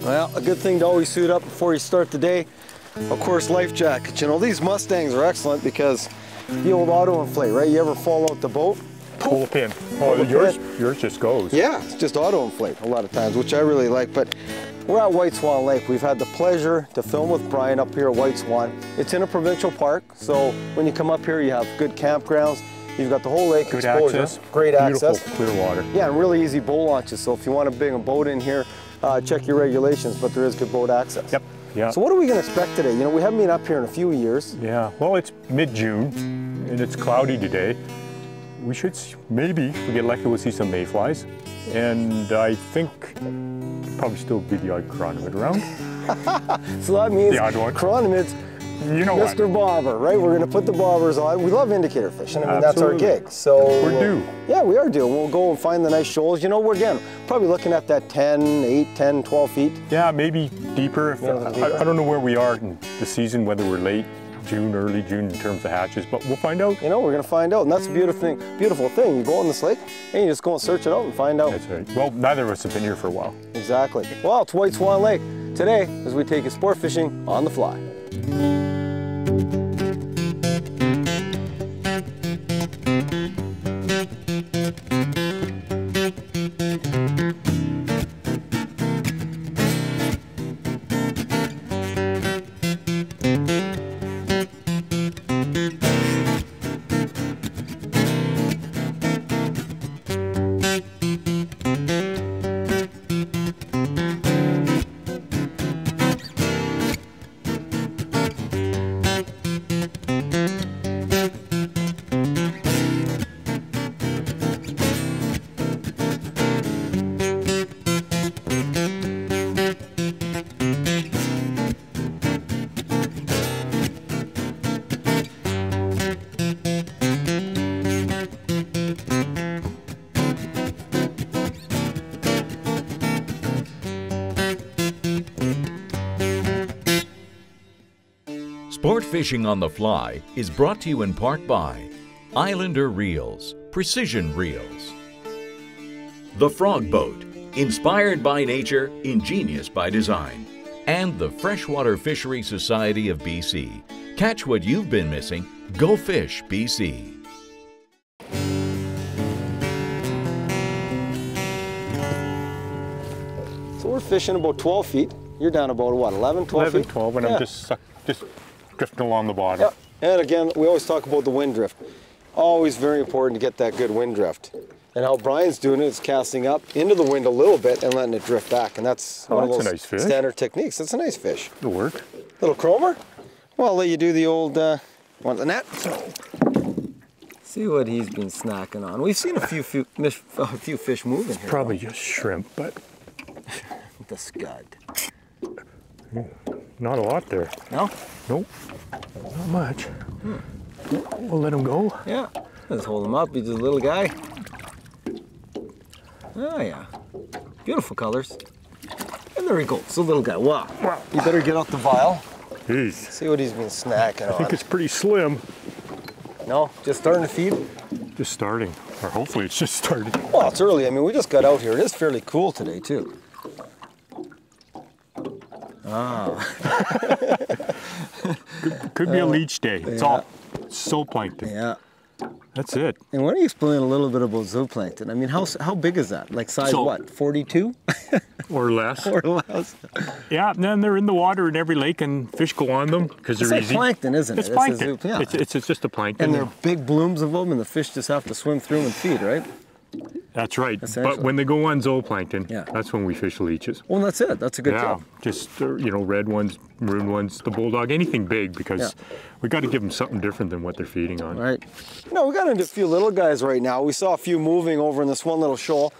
Well, a good thing to always suit up before you start the day. Of course, life jackets. You know, these Mustangs are excellent because the old auto inflate, right? You ever fall out the boat? Pull a pin. Oh, yours just goes. Yeah, it's just auto inflate a lot of times, which I really like. But we're at Whiteswan Lake. We've had the pleasure to film with Brian up here at Whiteswan. It's in a provincial park, so when you come up here, you have good campgrounds. You've got the whole lake good exposure, access, great access, clear water. Yeah, and really easy boat launches. So if you want to bring a boat in here, check your regulations, but there is good boat access. Yep. Yeah. So what are we going to expect today? You know, we haven't been up here in a few years. Yeah. Well, it's mid-June, and it's cloudy today. We should maybe, if we get lucky, we'll see some mayflies, and I think probably still be the odd chironomid around. So that means the odd one. Chironomids. You know Mr. Bobber, right? We're going to put the bobbers on. We love indicator fishing. I mean, Absolutely. That's our gig. So we're due. Yeah, we are due. We'll go and find the nice shoals. You know, we're again probably looking at that 8, 10, 12 feet. Yeah, maybe deeper. I don't know where we are in the season, whether we're late June, early June in terms of hatches, but we'll find out. You know, we're going to find out, and that's a beautiful thing. You go on this lake, and you just go and search it out and find out. That's right. Well, neither of us have been here for a while. Exactly. Well, it's Whiteswan Lake today as we take you sport fishing on the fly. Sport Fishing on the Fly is brought to you in part by Islander Reels, Precision Reels. The Frog Boat, inspired by nature, ingenious by design. And the Freshwater Fishery Society of BC. Catch what you've been missing. Go Fish BC. So we're fishing about 12 feet. You're down about what, 11, 12 11, feet? 12, and yeah. I'm just drifting along the bottom. Yep. And again, we always talk about the wind drift. Always very important to get that good wind drift. And how Brian's doing it is casting up into the wind a little bit and letting it drift back. And that's one of those nice fish. Standard techniques. That's a nice fish. It'll work. Little chromer? Well, I'll let you do the old, want the net? See what he's been snacking on. We've seen a few fish moving here. Probably just shrimp, but the scud. Not a lot there. No? Nope. Not much. We'll let him go. Yeah. Let's hold him up. He's a little guy. Oh, yeah. Beautiful colors. And there he goes. The little guy. Wow. You better get out the vial. Jeez. See what he's been snacking on. I think it's pretty slim. No? Just starting to feed? Just starting. Or hopefully it's just starting. Well, it's early. I mean, we just got out here. It is fairly cool today, too. Ah. could be a leech day. It's all zooplankton. Yeah. That's it. And why don't you explain a little bit about zooplankton? I mean, how big is that? Like size what? 42? Or less. Or less. Yeah, and then they're in the water in every lake and fish go on them because they're easy. It's plankton, isn't it? It's plankton. Yeah. It's just a plankton. And there are big blooms of them and the fish just have to swim through them and feed, right? That's right. But when they go on zooplankton, that's when we fish leeches. Well, that's it. That's a good job. Just, red ones, maroon ones, the bulldog, anything big because we got to give them something different than what they're feeding on. Right. We got into a few little guys right now. We saw a few moving over in this one little shoal.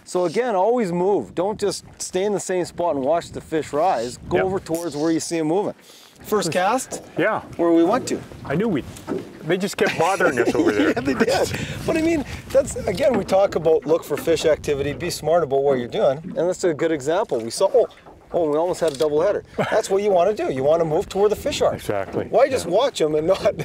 So again, always move. Don't just stay in the same spot and watch the fish rise. Go over towards where you see them moving. First cast? Yeah. Where we went to. I knew they just kept bothering us over there. Yeah, they did. But I mean, that's, again, we talk about look for fish activity, be smart about what you're doing. And that's a good example. We saw, we almost had a double header. That's what you want to do. You want to move to where the fish are. Exactly. Why just watch them and not,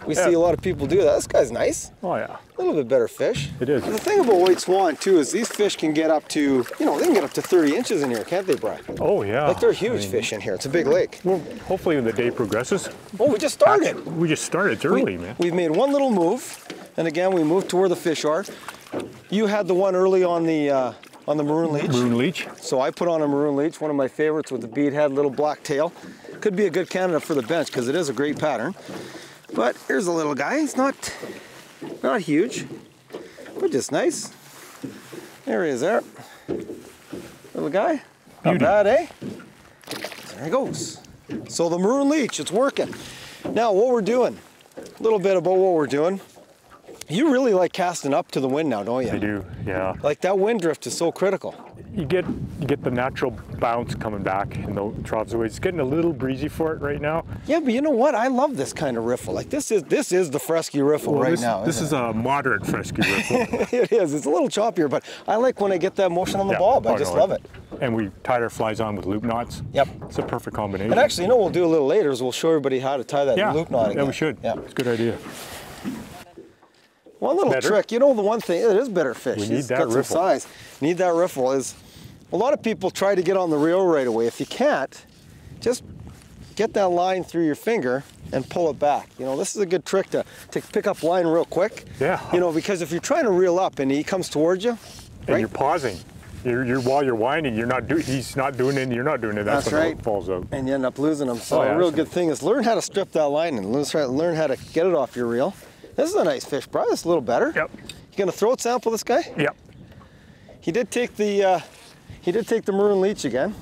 We see a lot of people do that. This guy's nice. Oh yeah. A little bit better fish. It is. The thing about white swan too is these fish can get up to, you know, they can get up to 30 inches in here, can't they, Brian? Oh yeah. Like they're huge fish in here. It's a big lake. Well, hopefully when the day progresses. Oh, we just started. Actually, we just started. It's early, man. We've made one little move, and again, we moved to where the fish are. You had the one early on the maroon leech. Maroon leech. So I put on a maroon leech, one of my favorites with the bead head, little black tail. Could be a good candidate for the bench because it is a great pattern. But here's a little guy. He's not huge, but just nice. There he is there. Little guy. Not bad, eh? There he goes. So the maroon leech, it's working. Now what we're doing, a little bit about what we're doing. You really like casting up to the wind now, don't you? I do, yeah. Like that wind drift is so critical. You get the natural bounce coming back in the troughs. It's getting a little breezy for it right now. Yeah, but you know what? I love this kind of riffle. Like this is the Freschi riffle now. This is a moderate Freschi riffle. It is. It's a little choppier, but I like when I get that motion on the bob. I just love it. And we tied our flies on with loop knots. Yep. It's a perfect combination. And actually, you know what we'll do a little later is we'll show everybody how to tie that loop knot again. Yeah, we should. Yeah. It's a good idea. One little trick, you know, the one thing, it is better fish. We need that riffle. Some size. Need that riffle is, a lot of people try to get on the reel right away. If you can't, just get that line through your finger and pull it back. You know, this is a good trick to pick up line real quick. Yeah. You know, because if you're trying to reel up and he comes towards you, and you're pausing. While you're winding, he's not doing it, and you're not doing it. That's when right. It falls out. And you end up losing them. So a real good thing is learn how to strip that line and learn how to get it off your reel. This is a nice fish, probably. It's a little better. Yep. You gonna throat sample this guy? Yep. He did take the maroon leech again,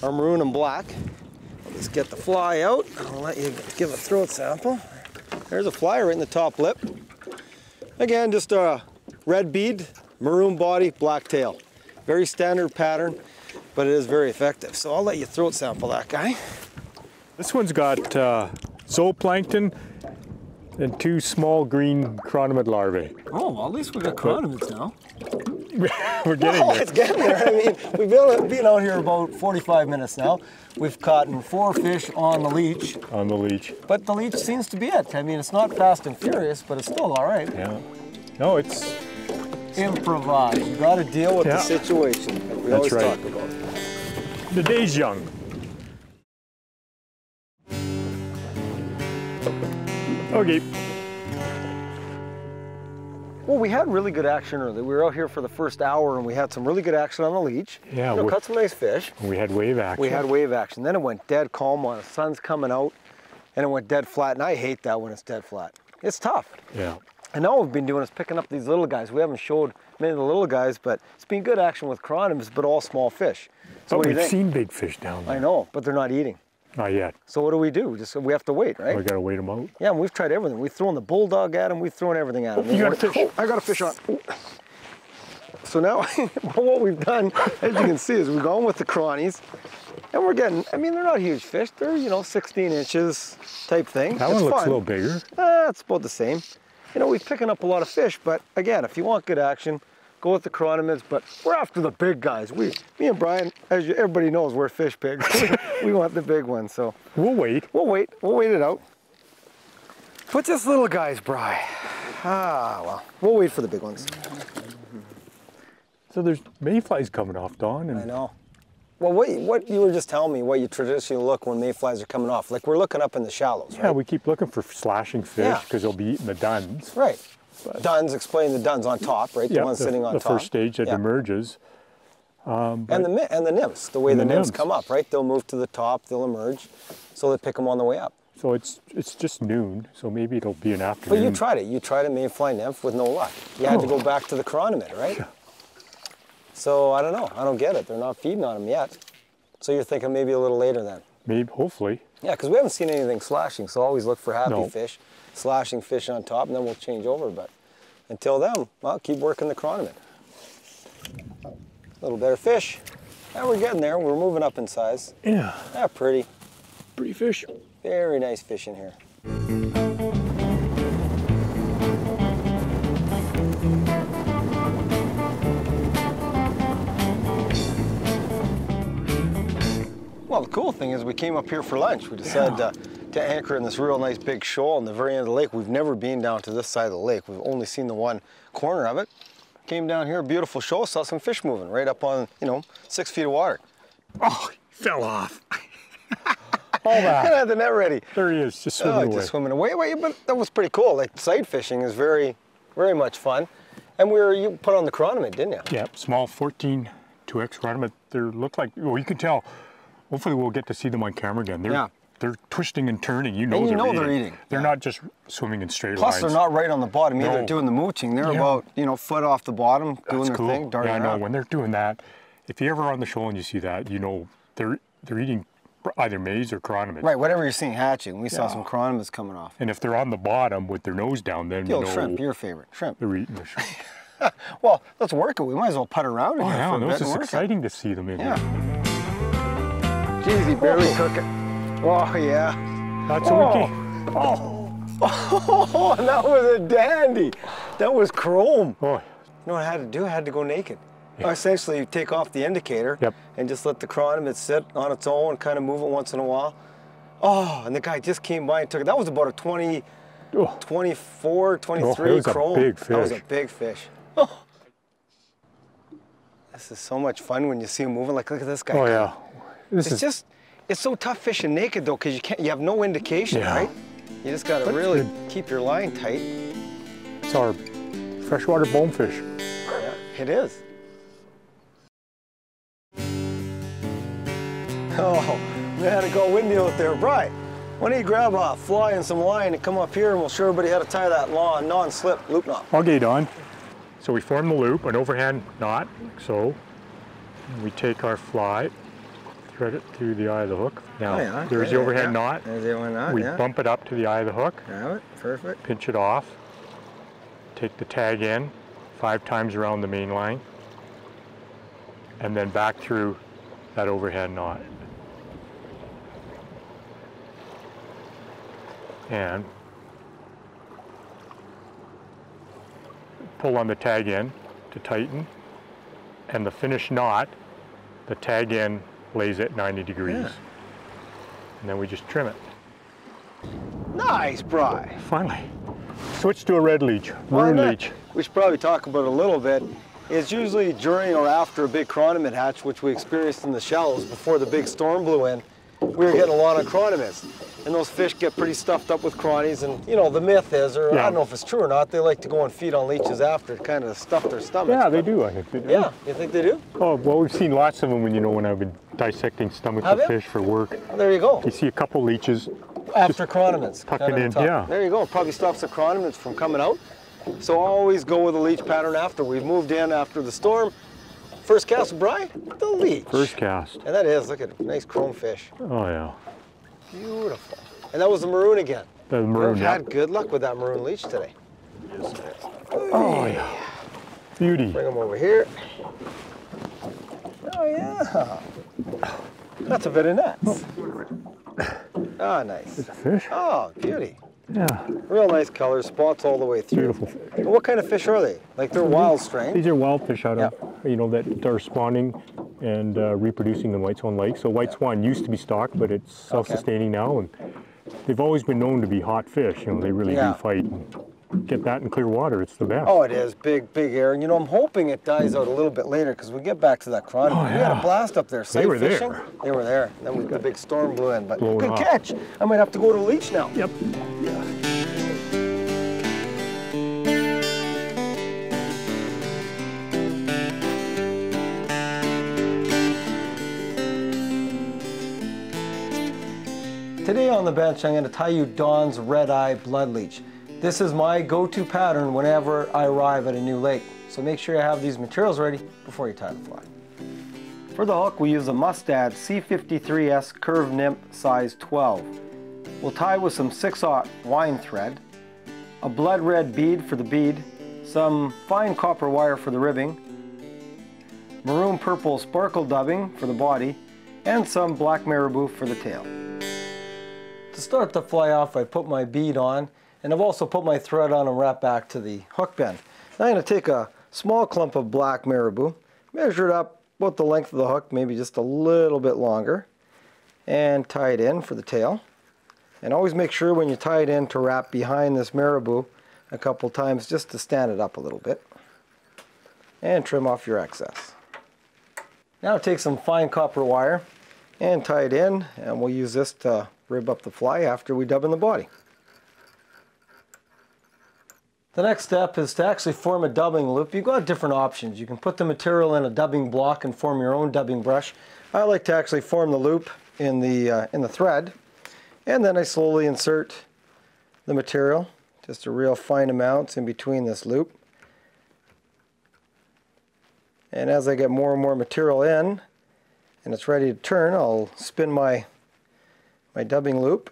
or maroon and black. I'll just get the fly out. I'll let you give a throat sample. There's a fly right in the top lip. Again, just a red bead, maroon body, black tail. Very standard pattern, but it is very effective. So I'll let you throat sample that guy. This one's got zooplankton and 2 small green chironomid larvae. Oh, well, at least we got chironomids now. We're getting there. It's getting there. I mean, we've been out here about 45 minutes now. We've caught 4 fish on the leech. On the leech. But the leech seems to be it. I mean, it's not fast and furious, but it's still all right. Yeah. No, it's improvise. You got to deal with the situation. Like we always talk about. The day's young. Okay. Well, we had really good action early. We were out here for the first hour and we had some really good action on the leech. Yeah. We caught some nice fish. We had wave action. We had wave action. Then it went dead calm while the sun's coming out and it went dead flat. And I hate that when it's dead flat. It's tough. Yeah. And all we've been doing is picking up these little guys. We haven't showed many of the little guys, but it's been good action with chironomids, but all small fish. So but we've seen big fish down there. I know, but they're not eating. Not yet. So what do? We have to wait, right? We got to wait them out. Yeah, and we've tried everything. We've thrown the bulldog at them. We've thrown everything at them. You got a fish. Oh, I got a fish on. So now, what we've done, as you can see, is we've gone with the chronies, and we're getting, I mean, they're not huge fish. They're, 16 inches type thing. That one looks a little bigger. It's about the same. We're picking up a lot of fish, but again, if you want good action, go with the chironomids, but we're after the big guys. Me and Brian, as everybody knows, we're fish pigs. We want the big ones, so. We'll wait. We'll wait it out. But this little guy's Brian. Well, we'll wait for the big ones. So there's mayflies coming off, Don. And I know. Well, what you were just telling me, what you traditionally look when mayflies are coming off. Like we're looking up in the shallows, right? Yeah, we keep looking for slashing fish because they'll be eating the duns. Right. Duns, explain the duns on top, right? The ones sitting on top. The first stage that emerges. And the nymphs, the way the nymphs come up, right? They'll move to the top, they'll emerge, so they pick them on the way up. So it's just noon, so maybe it'll be an afternoon. But you tried it. You tried a mayfly nymph with no luck. You had to go back to the chironomid, right? Yeah. So I don't know. I don't get it. They're not feeding on them yet. So you're thinking maybe a little later then? Maybe, hopefully. Yeah, because we haven't seen anything slashing, so always look for happy fish, slashing fish on top, and then we'll change over. But until then, well, keep working the chironomid. A little better fish. And we're getting there. We're moving up in size. Yeah. Yeah, pretty. Pretty fish. Very nice fish in here. Well, the cool thing is we came up here for lunch. We decided to to anchor in this real nice big shoal on the very end of the lake. We've never been down to this side of the lake. We've only seen the one corner of it. Came down here, beautiful shoal, saw some fish moving right up on, you know, 6 feet of water. Oh, he fell off. All that. I had the net ready. There he is, just swimming away. Just swimming away. But that was pretty cool. Like, sight fishing is very, very much fun. And you put on the chronomid, didn't you? Yeah, small 14 2X chronomid. They look like, well, you can tell. Hopefully we'll get to see them on camera again. They're twisting and turning. You know, they're eating. They're not just swimming in straight lines. Plus, they're not right on the bottom either, doing the mooching. They're about, you know, foot off the bottom, doing their thing, darting around. Yeah, I know. When they're doing that, if you're ever on the shoal and you see that, you know they're eating either maize or chronomid. Right, whatever you're seeing hatching. We saw some chronomids coming off. And if they're on the bottom with their nose down, then you know. Shrimp, your favorite. Shrimp. They're eating the shrimp. Well, let's work it. We might as well putt around in here for a bit. It's exciting to see them in here. Jeez, he barely took it. Oh, yeah. That's a wiki. Oh, that was a dandy. That was chrome. Oh. You know what I had to do? I had to go naked. Essentially, you take off the indicator and just let the chronomid sit on its own and kind of move it once in a while. Oh, and the guy just came by and took it. That was about a 24, 23 chrome. Big fish. That was a big fish. Oh. This is so much fun when you see him moving. Like, look at this guy. Oh, yeah. It's so tough fishing naked though, because you have no indication, right? You just got to really keep your line tight. It's our freshwater bonefish. Yeah, it is. Oh, man, it got windy out there. Brian, why don't you grab a fly and some line and come up here and we'll show everybody how to tie that non-slip loop knot. Okay, Don. So we form the loop, an overhand knot, like so. And we take our fly, thread it through the eye of the hook. Now, there's the overhand knot. There's the overhand knot, We bump it up to the eye of the hook. Grab it, perfect. Pinch it off. Take the tag in 5 times around the main line. And then back through that overhand knot. And pull on the tag end to tighten, and the finished knot, the tag end lays at 90 degrees. And then we just trim it. Nice, Bri. Finally. Switch to a red leech, maroon leech. We should probably talk about it a little bit. It's usually during or after a big chronomid hatch, which we experienced in the shallows before the big storm blew in. We were getting a lot of chronomids. And those fish get pretty stuffed up with chronies, and you know, the myth is, or I don't know if it's true or not, they like to go and feed on leeches after to kind of stuff their stomachs. Yeah, they do, I think they do. Yeah, you think they do? Oh, well, we've seen lots of them when, you know, when I've been dissecting stomachs of fish for work. Well, there you go. You see a couple leeches. After chronomids. Tucking in, There you go, probably stops the chronomids from coming out. So always go with a leech pattern after. We've moved in after the storm. First cast, Brian, the leech. First cast. And that is, look at it, nice chrome fish. Oh, yeah. Beautiful. And that was the maroon again. The maroon, We've had good luck with that maroon leech today. Yes. Oh, yeah. Beauty. Bring them over here. Oh, yeah. That's a bit of nuts. Oh, nice. There's a fish. Oh, beauty. Yeah. Real nice colors, spots all the way through. Beautiful. And what kind of fish are they? Like they're wild strain? These are wild fish out of, you know, that are spawning and reproducing in Whiteswan Lake. So Whiteswan used to be stocked, but it's self-sustaining now, and they've always been known to be hot fish. You know, they really do fight. And get that in clear water, it's the best. Oh, it is. Big, big air. And you know, I'm hoping it dies out a little bit later because we get back to that chronomid. Oh, We had a blast up there. Sight fishing. There. They were there. Then the big storm blew in. But good catch. I might have to go to the leech now. Yep. Today on the bench, I'm going to tie you Don's red eye blood leech. This is my go-to pattern whenever I arrive at a new lake. So make sure you have these materials ready before you tie the fly. For the hook, we use a Mustad C53S curved nymph size 12. We'll tie with some 6/0 wine thread, a blood red bead for the bead, some fine copper wire for the ribbing, maroon purple sparkle dubbing for the body, and some black marabou for the tail. To start the fly off, I put my bead on, and I've also put my thread on and wrap back to the hook bend. Now I'm going to take a small clump of black marabou, measure it up about the length of the hook, maybe just a little bit longer, and tie it in for the tail. And always make sure when you tie it in to wrap behind this Marabou a couple times just to stand it up a little bit. And trim off your excess. Now take some fine copper wire and tie it in, and we'll use this to rib up the fly after we dub in the body. The next step is to actually form a dubbing loop. You've got different options. You can put the material in a dubbing block and form your own dubbing brush. I like to actually form the loop in the thread, and then I slowly insert the material, just a real fine amount in between this loop. And as I get more and more material in, and it's ready to turn, I'll spin my dubbing loop.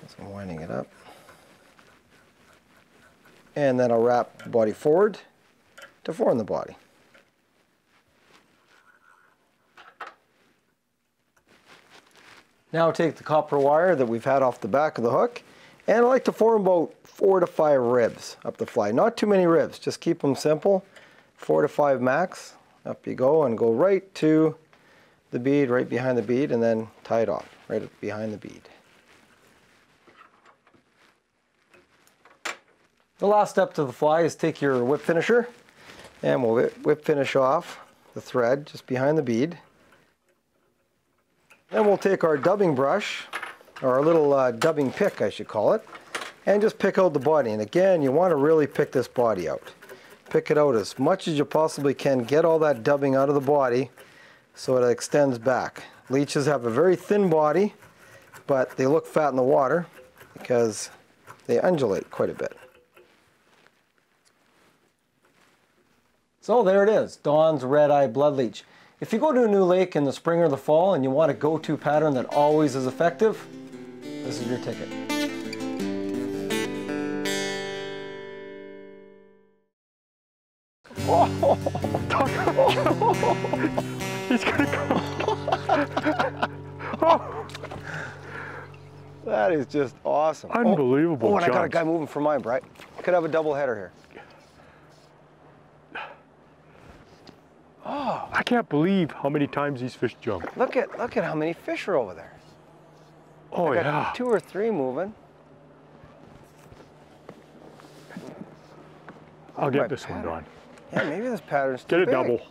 So I'm winding it up. And then I'll wrap the body forward to form the body. Now take the copper wire that we've had off the back of the hook, and I like to form about 4 to 5 ribs up the fly. Not too many ribs, just keep them simple. 4 to 5 max. Up you go, and go right to the bead, right behind the bead, and then tie it off, right behind the bead. The last step to the fly is take your whip finisher, and we'll whip finish off the thread just behind the bead. Then we'll take our dubbing brush, or our little dubbing pick I should call it, and just pick out the body. And again, you want to really pick this body out. Pick it out as much as you possibly can. Get all that dubbing out of the body so it extends back. Leeches have a very thin body, but they look fat in the water because they undulate quite a bit. So there it is, Dawn's red-eye bloodleech. If you go to a new lake in the spring or the fall and you want a go-to pattern that always is effective, this is your ticket. Oh, he's gonna go. Oh. That is just awesome. Unbelievable. Oh, and I got a guy moving for mine, Bright. Could have a double header here. Oh, I can't believe how many times these fish jump. Look at how many fish are over there. Oh, I got yeah. 2 or 3 moving. I'll get this one done. Yeah, maybe this pattern's too Get a big. double.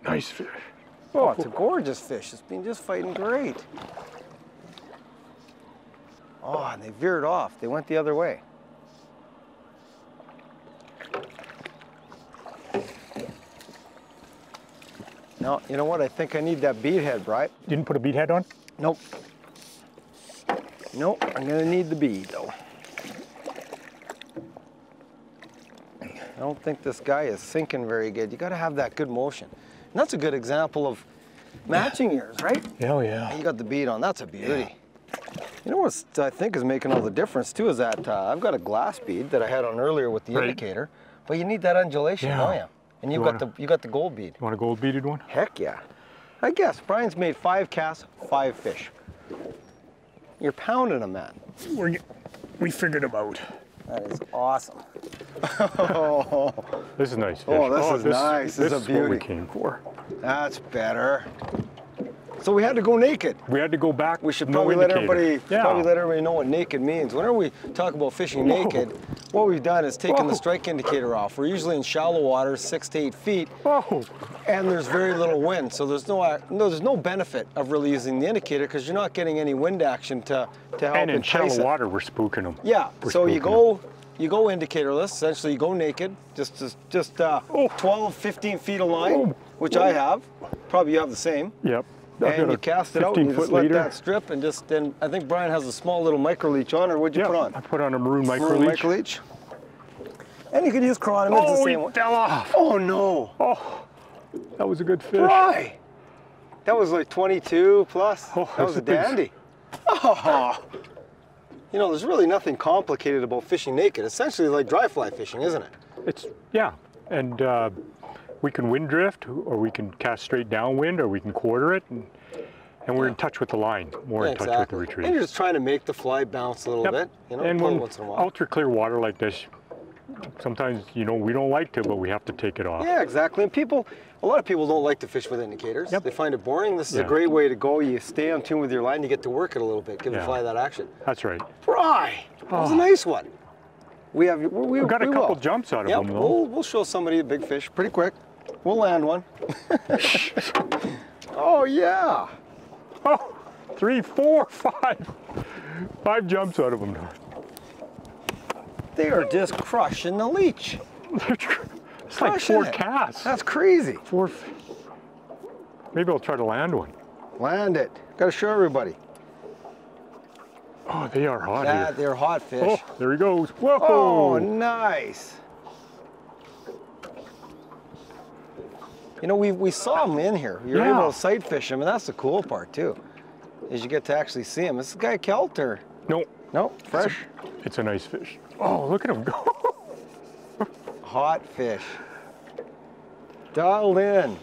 Nice fish. Oh, it's a gorgeous fish. It's been just fighting great. Oh, and they veered off. They went the other way. No, you know what? I think I need that bead head, Bright. Didn't put a bead head on? Nope. Nope, I'm gonna need the bead though. I don't think this guy is sinking very good. You gotta have that good motion. And that's a good example of matching ears, right? Oh, yeah. You got the bead on, that's a beauty. You know what I think is making all the difference too is that I've got a glass bead that I had on earlier with the indicator, but you need that undulation, don't you? And you got the gold bead. You want a gold beaded one? Heck yeah. I guess Brian's made 5 casts, 5 fish. You're pounding them, man. We figured them out. That is awesome. This is nice fish. Oh, this is nice. This is a beauty. What we came for. That's better. So we had to go naked. We had to go back. We should probably let everybody know what naked means. Whenever we talk about fishing naked, what we've done is taken the strike indicator off. We're usually in shallow water, 6 to 8 feet, and there's very little wind. So there's no benefit of really using the indicator because you're not getting any wind action to help And in entice shallow it. water, we're spooking them. Yeah. So you go indicatorless. Essentially, you go naked, just 12, 15 feet of line, which I have. Probably you have the same. Yep. And you cast it out and you just let that strip and then I think Brian has a small little micro leech on, or what'd you put on? I put on a Maroon micro leech. And you could use chronomets the same way. Fell off. Oh no. Oh, that was a good fish. Why? That was like 22 plus. Oh, that was a dandy. Oh. You know, there's really nothing complicated about fishing naked. Essentially like dry fly fishing, isn't it? And we can wind drift, or we can cast straight downwind, or we can quarter it, and we're in touch with the line, more in touch with the retrieve. And you're just trying to make the fly bounce a little bit, you know, and once in a while. Ultra clear water like this, sometimes, you know, we don't like to, but we have to take it off. Yeah, exactly. And a lot of people don't like to fish with indicators. Yep. They find it boring. This is a Yeah. great way to go. You stay on tune with your line, you get to work it a little bit, give the Yeah. fly that action. That's right. Fry! That was a Oh. nice one. We got a couple jumps out of Yep, them, though. we'll show somebody a big fish pretty quick. We'll land one. Oh, yeah. Oh, 3, 4, 5. 5 jumps out of them now. They are just crushing the leech. It's like 4 casts. That's crazy. 4. Maybe I'll try to land one. Land it. Got to show everybody. Oh, they are hot here. They're hot fish. Oh, there he goes. Whoa! Oh, nice. You know, we saw them in here. You're Yeah. able to sight fish them, and that's the cool part too, is you get to actually see them. Is this guy Kelt or? No, No, fresh. it's a nice fish. Oh, look at him go. Hot fish. Dialed in.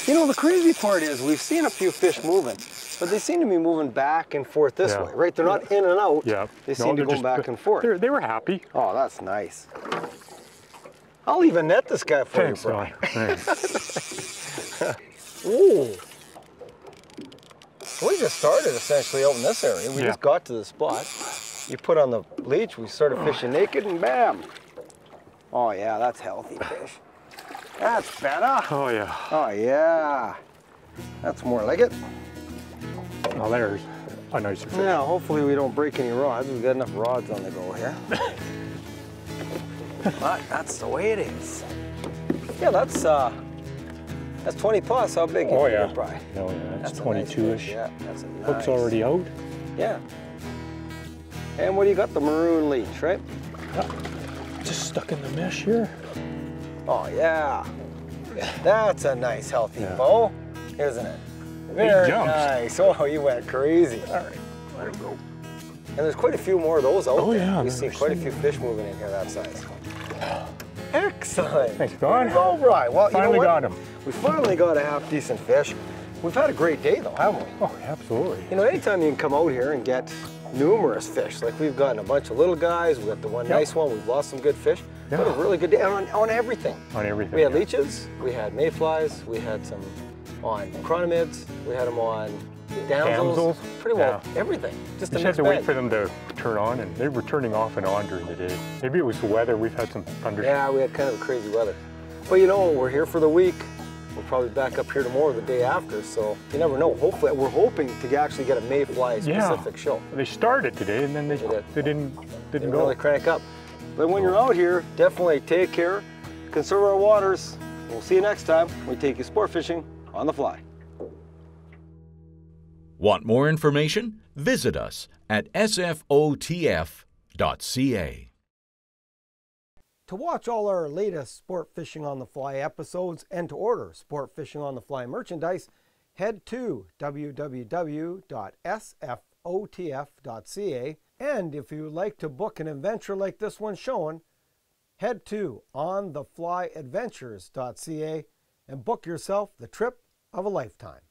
You know, the crazy part is we've seen a few fish moving, but they seem to be moving back and forth this Yeah. way, right? They're not in and out. Yeah. They seem to go back and forth. They were happy. Oh, that's nice. I'll even net this guy for Thanks, you, bro. Don. Thanks. Ooh. We just started essentially out in this area. We Yeah. just got to the spot. You put on the leech, we started fishing naked, and bam. Oh yeah, that's healthy fish. That's better. Oh, yeah. Oh yeah. That's more like it. Now there's a nicer fish. Now, hopefully we don't break any rods. We've got enough rods on the go here. But that's the way it is. Yeah, that's 20 plus. How big? Oh, is yeah. your fry? Oh, yeah. That's a nice 22-ish. fish, yeah, that's a nice. Hook's already out. Yeah. And what do you got? The maroon leech, right? Just stuck in the mesh here. Oh yeah. That's a nice healthy Yeah. bow, isn't it? Very jumps. nice. Oh, you went crazy. All right, let him go. And there's quite a few more of those out Oh, there. yeah, We've I've seen never quite a seen few fish moving in here that size. Excellent. Thanks, Don. All right. Well, Finally you know what? got him. We finally got a half decent fish. We've had a great day though, haven't we? Oh, absolutely. You know, anytime you can come out here and get numerous fish, like we've gotten a bunch of little guys, we've got the one Yep. nice one, we've lost some good fish. Yeah. What a really good day on everything. On everything. We had yeah. leeches, we had mayflies, we had some on chronomids, we had them on damsels. Pretty well everything. Just We a just had mixed to wait bag. for them to turn on, and they were turning off and on during the day. Maybe it was the weather. We've had some thunder. Yeah, we had kind of crazy weather. But you know, we're here for the week. We'll probably back up here tomorrow, the day after, so you never know. Hopefully, we're hoping to actually get a mayfly specific show. They started today, and then they didn't They go. really crank up. But when you're out here, definitely take care, conserve our waters. We'll see you next time when we take you sport fishing on the fly. Want more information? Visit us at sfotf.ca. To watch all our latest Sport Fishing on the Fly episodes and to order Sport Fishing on the Fly merchandise, head to www.sfotf.ca. And if you would like to book an adventure like this one showing, head to ontheflyadventures.ca and book yourself the trip of a lifetime.